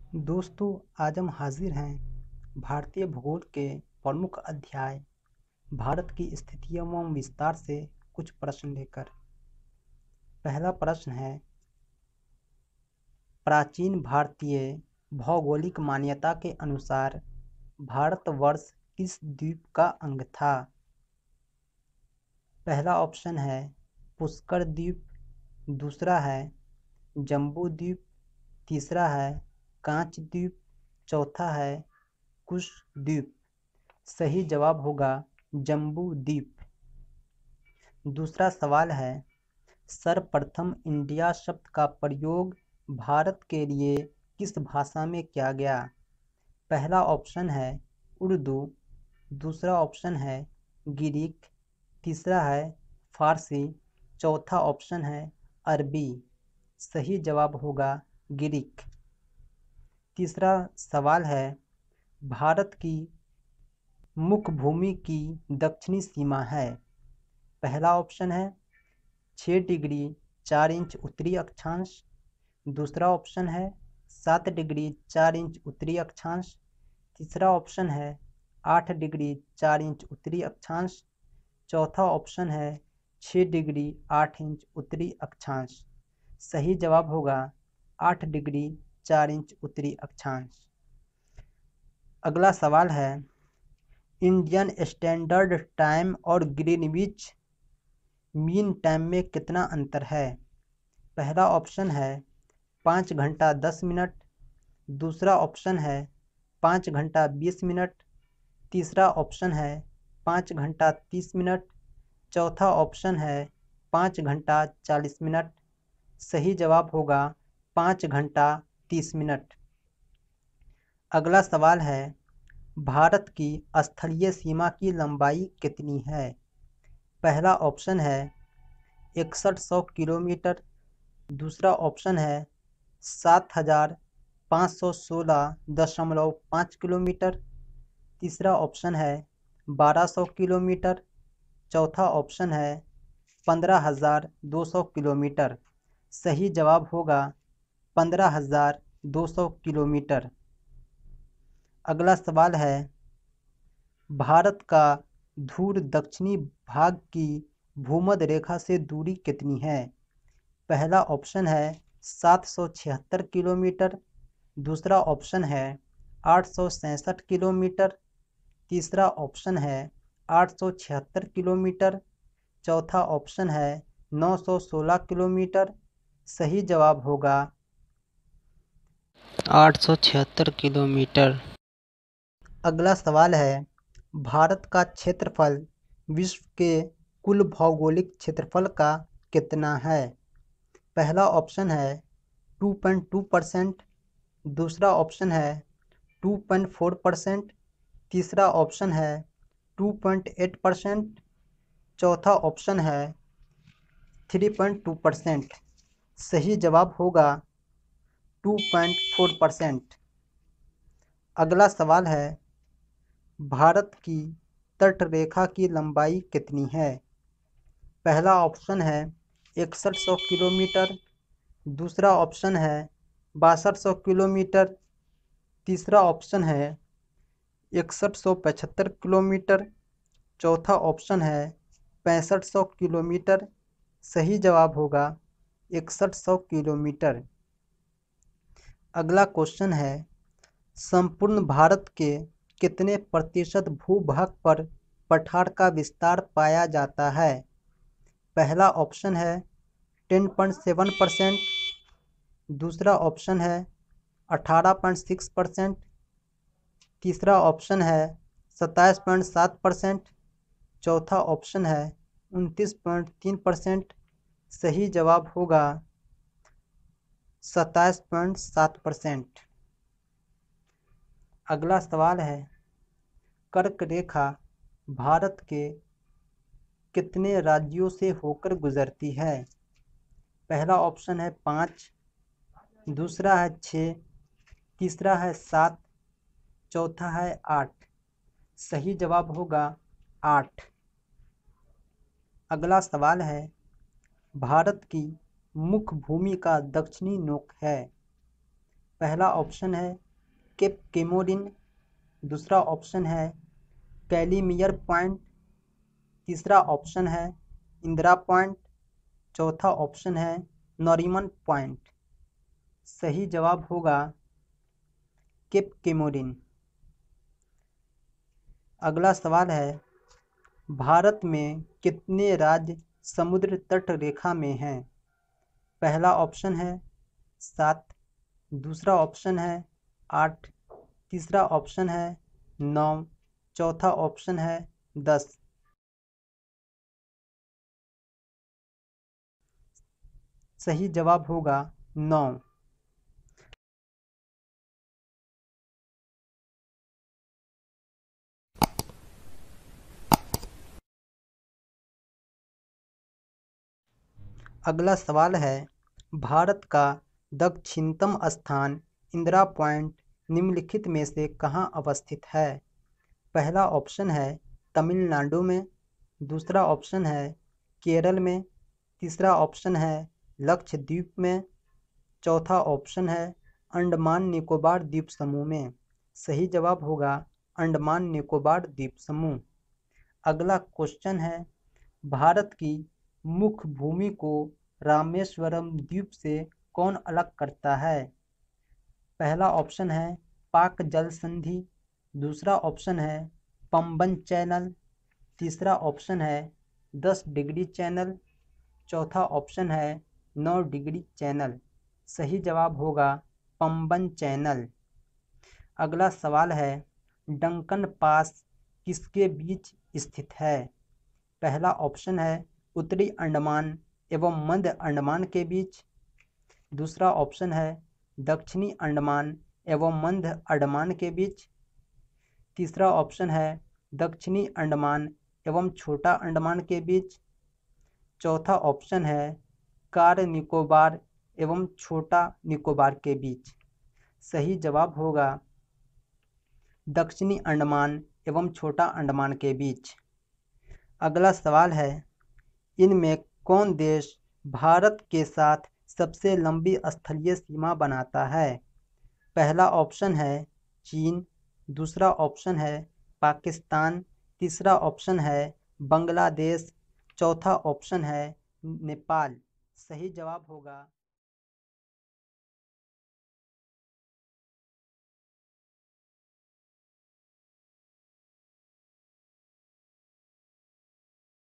दोस्तों, आज हम हाजिर हैं भारतीय भूगोल के प्रमुख अध्याय भारत की स्थिति एवं विस्तार से कुछ प्रश्न लेकर। पहला प्रश्न है, प्राचीन भारतीय भौगोलिक मान्यता के अनुसार भारतवर्ष किस द्वीप का अंग था? पहला ऑप्शन है पुष्कर द्वीप, दूसरा है जम्बू द्वीप, तीसरा है कांच द्वीप, चौथा है कुश द्वीप। सही जवाब होगा जम्बू द्वीप। दूसरा सवाल है, सर्वप्रथम इंडिया शब्द का प्रयोग भारत के लिए किस भाषा में किया गया? पहला ऑप्शन है उर्दू, दूसरा ऑप्शन है ग्रीक, तीसरा है फारसी, चौथा ऑप्शन है अरबी। सही जवाब होगा ग्रीक। तीसरा सवाल है, भारत की मुख्य भूमि की दक्षिणी सीमा है। पहला ऑप्शन है 6 डिग्री 4 इंच उत्तरी अक्षांश, दूसरा ऑप्शन है 7 डिग्री 4 इंच उत्तरी अक्षांश, तीसरा ऑप्शन है 8 डिग्री 4 इंच उत्तरी अक्षांश, चौथा ऑप्शन है 6 डिग्री 8 इंच उत्तरी अक्षांश। सही जवाब होगा 8 डिग्री 4 इंच उत्तरी अक्षांश। अगला सवाल है, इंडियन स्टैंडर्ड टाइम और ग्रीनविच मीन टाइम में कितना अंतर है? पहला ऑप्शन है 5 घंटा 10 मिनट, दूसरा ऑप्शन है 5 घंटा 20 मिनट, तीसरा ऑप्शन है 5 घंटा 30 मिनट, चौथा ऑप्शन है 5 घंटा 40 मिनट। सही जवाब होगा 5 घंटा 30 मिनट। अगला सवाल है, भारत की स्थलीय सीमा की लंबाई कितनी है? पहला ऑप्शन है 6100 किलोमीटर, दूसरा ऑप्शन है 7516.5 किलोमीटर, तीसरा ऑप्शन है 1200 किलोमीटर, चौथा ऑप्शन है 15200 किलोमीटर। सही जवाब होगा 15200 किलोमीटर। अगला सवाल है, भारत का ध्रुव दक्षिणी भाग की भूमध्य रेखा से दूरी कितनी है? पहला ऑप्शन है 776 किलोमीटर, दूसरा ऑप्शन है 867 किलोमीटर, तीसरा ऑप्शन है 876 किलोमीटर, चौथा ऑप्शन है 916 किलोमीटर। सही जवाब होगा 876 किलोमीटर। अगला सवाल है, भारत का क्षेत्रफल विश्व के कुल भौगोलिक क्षेत्रफल का कितना है? पहला ऑप्शन है 2.2%, दूसरा ऑप्शन है 2.4%, तीसरा ऑप्शन है 2.8%, चौथा ऑप्शन है 3.2%। सही जवाब होगा 2.4%। अगला सवाल है, भारत की तटरेखा की लंबाई कितनी है? पहला ऑप्शन है 6100 किलोमीटर, दूसरा ऑप्शन है 6200 किलोमीटर, तीसरा ऑप्शन है 6175 किलोमीटर, चौथा ऑप्शन है 6500 किलोमीटर। सही जवाब होगा 6100 किलोमीटर। अगला क्वेश्चन है, संपूर्ण भारत के कितने प्रतिशत भूभाग पर पठार का विस्तार पाया जाता है? पहला ऑप्शन है 10.7%, दूसरा ऑप्शन है 18.6%, तीसरा ऑप्शन है 27.7%, चौथा ऑप्शन है 29.3%। सही जवाब होगा 27.7%। अगला सवाल है, कर्क रेखा भारत के कितने राज्यों से होकर गुजरती है? पहला ऑप्शन है 5, दूसरा है 6, तीसरा है 7, चौथा है 8। सही जवाब होगा 8। अगला सवाल है, भारत की मुख्य भूमि का दक्षिणी नोक है। पहला ऑप्शन है केप केमोरिन, दूसरा ऑप्शन है कैलीमियर पॉइंट, तीसरा ऑप्शन है इंदिरा पॉइंट, चौथा ऑप्शन है नॉरीमन पॉइंट। सही जवाब होगा केप केमोरिन। अगला सवाल है भारत में कितने राज्य समुद्र तट रेखा में हैं? पहला ऑप्शन है 7, दूसरा ऑप्शन है 8, तीसरा ऑप्शन है 9, चौथा ऑप्शन है 10। सही जवाब होगा 9। अगला सवाल है भारत का दक्षिणतम स्थान इंदिरा पॉइंट निम्नलिखित में से कहाँ अवस्थित है? पहला ऑप्शन है तमिलनाडु में, दूसरा ऑप्शन है केरल में, तीसरा ऑप्शन है लक्षद्वीप में, चौथा ऑप्शन है अंडमान निकोबार द्वीप समूह में। सही जवाब होगा अंडमान निकोबार द्वीप समूह। अगला क्वेश्चन है भारत की मुख्य भूमि को रामेश्वरम द्वीप से कौन अलग करता है? पहला ऑप्शन है पाक जल संधि, दूसरा ऑप्शन है पंबन चैनल, तीसरा ऑप्शन है 10 डिग्री चैनल, चौथा ऑप्शन है 9 डिग्री चैनल। सही जवाब होगा पंबन चैनल। अगला सवाल है डंकन पास किसके बीच स्थित है? पहला ऑप्शन है उत्तरी अंडमान एवं मध्य अंडमान के बीच, दूसरा ऑप्शन है दक्षिणी अंडमान एवं मध्य अंडमान के बीच, तीसरा ऑप्शन है दक्षिणी अंडमान एवं छोटा अंडमान के बीच, चौथा ऑप्शन है कार निकोबार एवं छोटा निकोबार के बीच। सही जवाब होगा दक्षिणी अंडमान एवं छोटा अंडमान के बीच। अगला सवाल है इनमें कौन देश भारत के साथ सबसे लंबी स्थलीय सीमा बनाता है? पहला ऑप्शन है चीन, दूसरा ऑप्शन है पाकिस्तान, तीसरा ऑप्शन है बांग्लादेश, चौथा ऑप्शन है नेपाल। सही जवाब होगा